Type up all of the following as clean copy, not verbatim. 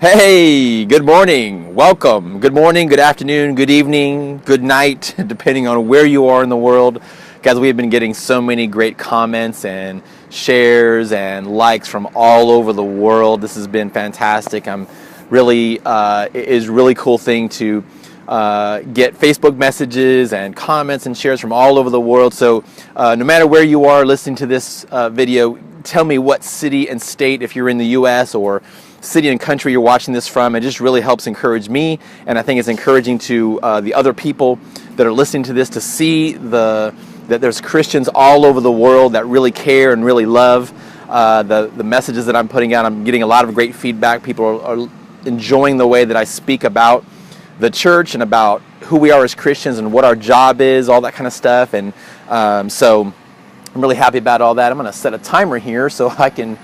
Hey, good morning. Welcome. Good morning, good afternoon, good evening, good night, depending on where you are in the world. Guys, we have been getting so many great comments and shares and likes from all over the world. This has been fantastic. It is really cool thing to get Facebook messages and comments and shares from all over the world. So no matter where you are listening to this video, tell me what city and state, if you're in the U.S. or city and country you're watching this from. It just really helps encourage me, and I think it's encouraging to the other people that are listening to this to see that there's Christians all over the world that really care and really love the messages that I'm putting out. I'm getting a lot of great feedback. People are enjoying the way that I speak about the church and about who we are as Christians and what our job is, all that kind of stuff. And so I'm really happy about all that. I'm going to set a timer here so I can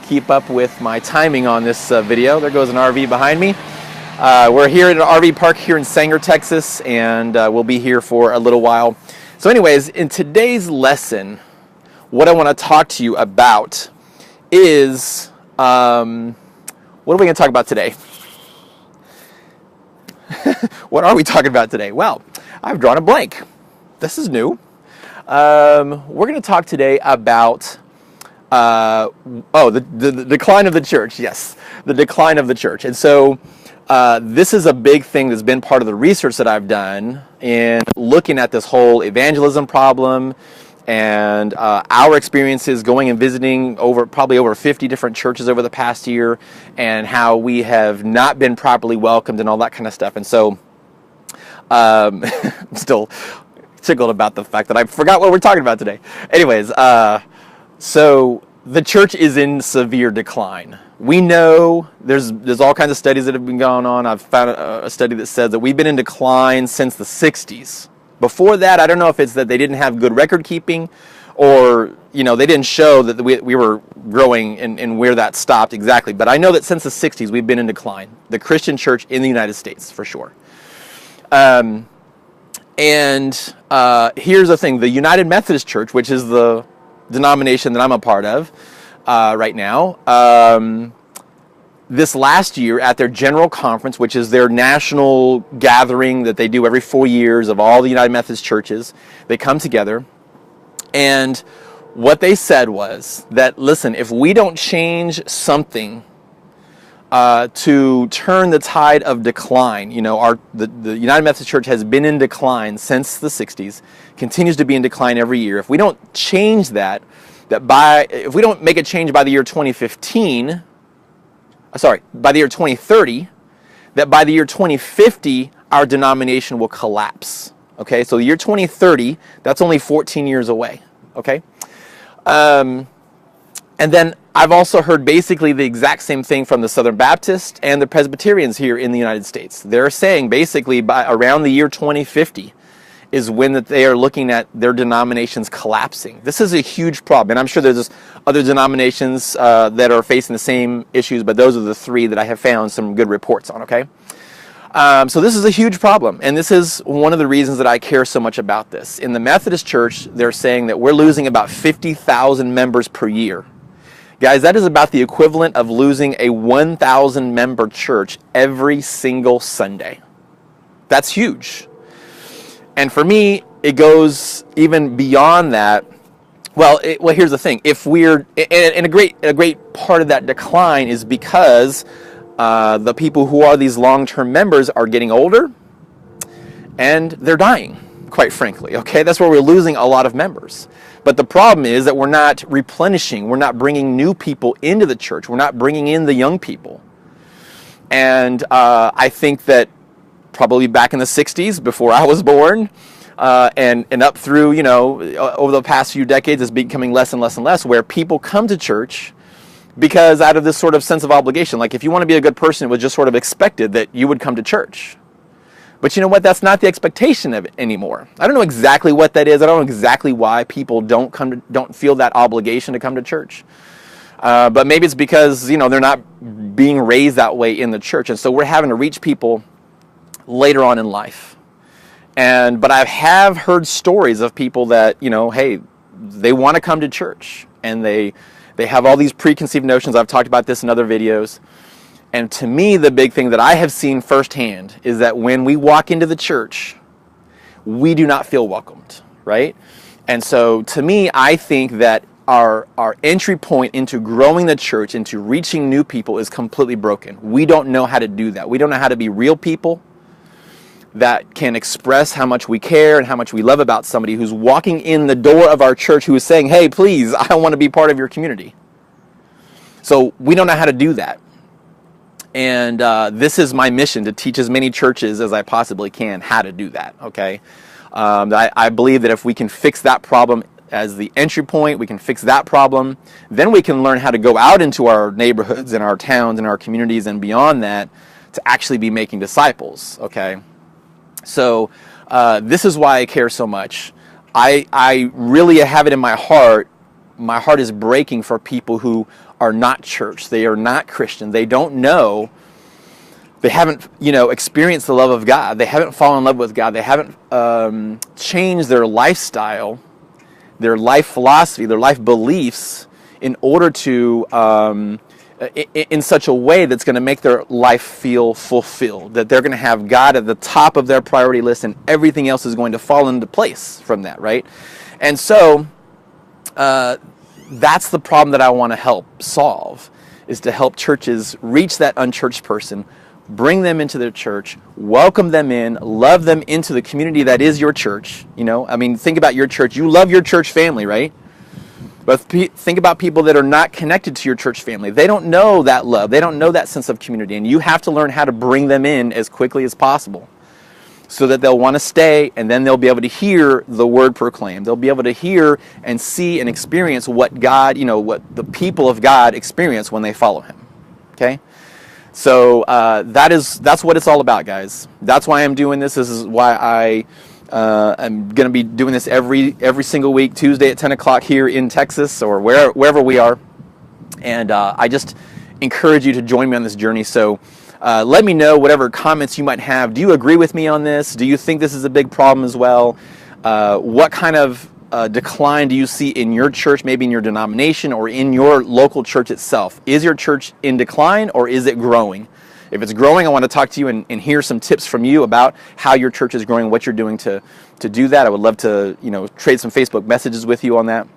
keep up with my timing on this video. There goes an RV behind me. We're here at an RV park here in Sanger, Texas, and we'll be here for a little while. So anyways, in today's lesson, what I want to talk to you about is, what are we going to talk about today? What are we talking about today? Well, I've drawn a blank. This is new. We're going to talk today about the decline of the church. Yes, the decline of the church. And so this is a big thing that's been part of the research that I've done in looking at this whole evangelism problem and our experiences going and visiting probably over 50 different churches over the past year, and how we have not been properly welcomed and all that kind of stuff. And so I'm still tickled about the fact that I forgot what we're talking about today. Anyways, so the church is in severe decline. We know there's all kinds of studies that have been going on. I've found a study that says that we've been in decline since the 60s. Before that, I don't know if it's that they didn't have good record keeping, or they didn't show that we were growing and where that stopped exactly. But I know that since the 60s we've been in decline. The Christian church in the United States, for sure. And here's the thing: the United Methodist Church, which is the denomination that I'm a part of right now, this last year at their general conference, which is their national gathering that they do every 4 years of all the United Methodist churches, they come together, and what they said was that, listen, if we don't change something to turn the tide of decline, the United Methodist Church has been in decline since the 60s, continues to be in decline every year. If we don't change if we don't make a change by the year 2030, that by the year 2050, our denomination will collapse. Okay, so the year 2030, that's only 14 years away. Okay, and then I've also heard basically the exact same thing from the Southern Baptists and the Presbyterians here in the United States. They're saying basically by around the year 2050 is when that they are looking at their denominations collapsing. This is a huge problem, and I'm sure there's other denominations that are facing the same issues, but those are the three that I have found some good reports on, okay? So this is a huge problem, and this is one of the reasons that I care so much about this. In the Methodist Church, they're saying that we're losing about 50,000 members per year. Guys, that is about the equivalent of losing a 1,000 member church every single Sunday. That's huge. And for me, it goes even beyond that. Well, here's the thing. If we're, and a great part of that decline is because the people who are these long-term members are getting older and they're dying, quite frankly. Okay, that's where we're losing a lot of members. But the problem is that we're not replenishing. We're not bringing new people into the church. We're not bringing in the young people. And I think that probably back in the 60s, before I was born, and up through, over the past few decades, it's becoming less and less and less, where people come to church because out of this sort of sense of obligation. Like, if you want to be a good person, it was just sort of expected that you would come to church. But you know what? That's not the expectation of it anymore. I don't know exactly what that is. I don't know exactly why people don't feel that obligation to come to church. But maybe it's because, they're not being raised that way in the church. And so we're having to reach people later on in life. But I have heard stories of people that, hey, they want to come to church, and they have all these preconceived notions. I've talked about this in other videos. And to me, the big thing that I have seen firsthand is that when we walk into the church, we do not feel welcomed, right? And so to me, I think that our entry point into growing the church, into reaching new people, is completely broken. We don't know how to do that. We don't know how to be real people that can express how much we care and how much we love about somebody who's walking in the door of our church, who is saying, hey, please, I want to be part of your community. So we don't know how to do that. And this is my mission, to teach as many churches as I possibly can how to do that, okay? I believe that if we can fix that problem as the entry point, we can fix that problem, then we can learn how to go out into our neighborhoods and our towns and our communities and beyond that to actually be making disciples, okay? So this is why I care so much. I really have it in my heart. My heart is breaking for people who are not church. They are not Christian. They don't know. They haven't, experienced the love of God. They haven't fallen in love with God. They haven't changed their lifestyle, their life philosophy, their life beliefs in order to, in such a way that's going to make their life feel fulfilled, that they're going to have God at the top of their priority list, and everything else is going to fall into place from that, right? And so that's the problem that I want to help solve, is to help churches reach that unchurched person, bring them into their church, welcome them in, love them into the community that is your church. Think about your church. You love your church family, right? But think about people that are not connected to your church family. They don't know that love. They don't know that sense of community. And you have to learn how to bring them in as quickly as possible so that they'll want to stay, and then they'll be able to hear the word proclaimed. They'll be able to hear and see and experience what God, what the people of God experience when they follow Him. Okay? So that's what it's all about, guys. That's why I'm doing this. This is why I'm going to be doing this every single week, Tuesday at 10 o'clock here in Texas or wherever we are. And I just encourage you to join me on this journey. So let me know whatever comments you might have. Do you agree with me on this? Do you think this is a big problem as well? What kind of decline do you see in your church, maybe in your denomination or in your local church itself? Is your church in decline, or is it growing? If it's growing, I want to talk to you and hear some tips from you about how your church is growing, what you're doing to do that. I would love to, trade some Facebook messages with you on that.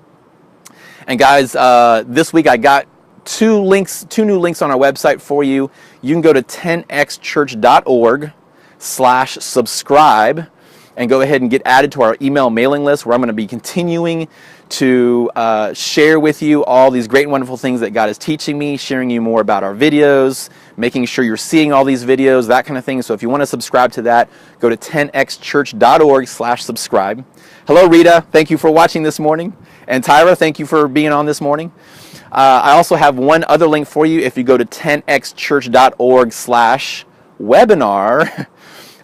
And guys, this week I got two new links on our website for you. You can go to 10xchurch.org/subscribe and go ahead and get added to our email mailing list, where I'm going to be continuing to share with you all these great and wonderful things that God is teaching me, sharing you more about our videos, making sure you're seeing all these videos, that kind of thing. So if you want to subscribe to that, go to 10xchurch.org/subscribe. Hello, Rita. Thank you for watching this morning. And Tyra, thank you for being on this morning. I also have one other link for you. If you go to 10xchurch.org/webinar,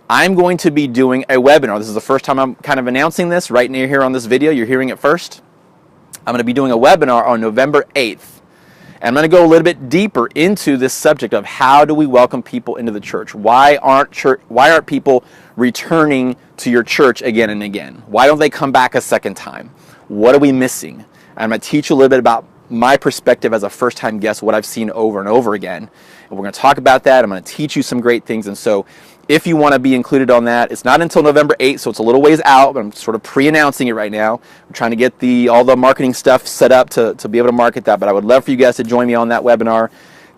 I'm going to be doing a webinar. This is the first time I'm kind of announcing this right near here on this video. You're hearing it first. I'm going to be doing a webinar on November 8th. And I'm going to go a little bit deeper into this subject of how do we welcome people into the church? Why aren't people returning to your church again and again? Why don't they come back a second time? What are we missing? And I'm going to teach you a little bit about my perspective as a first-time guest, what I've seen over and over again. And we're going to talk about that. I'm going to teach you some great things. And so if you want to be included on that, it's not until November 8th, so it's a little ways out. But I'm sort of pre-announcing it right now. I'm trying to get all the marketing stuff set up to be able to market that. But I would love for you guys to join me on that webinar.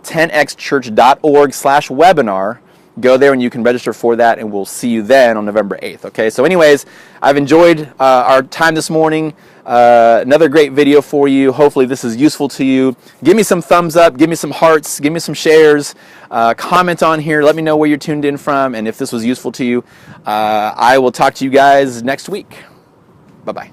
10xchurch.org/webinar. Go there and you can register for that, and we'll see you then on November 8th. Okay, so anyways, I've enjoyed our time this morning. Another great video for you. Hopefully this is useful to you. Give me some thumbs up, give me some hearts, give me some shares, comment on here, let me know where you're tuned in from, and if this was useful to you. I will talk to you guys next week. Bye-bye.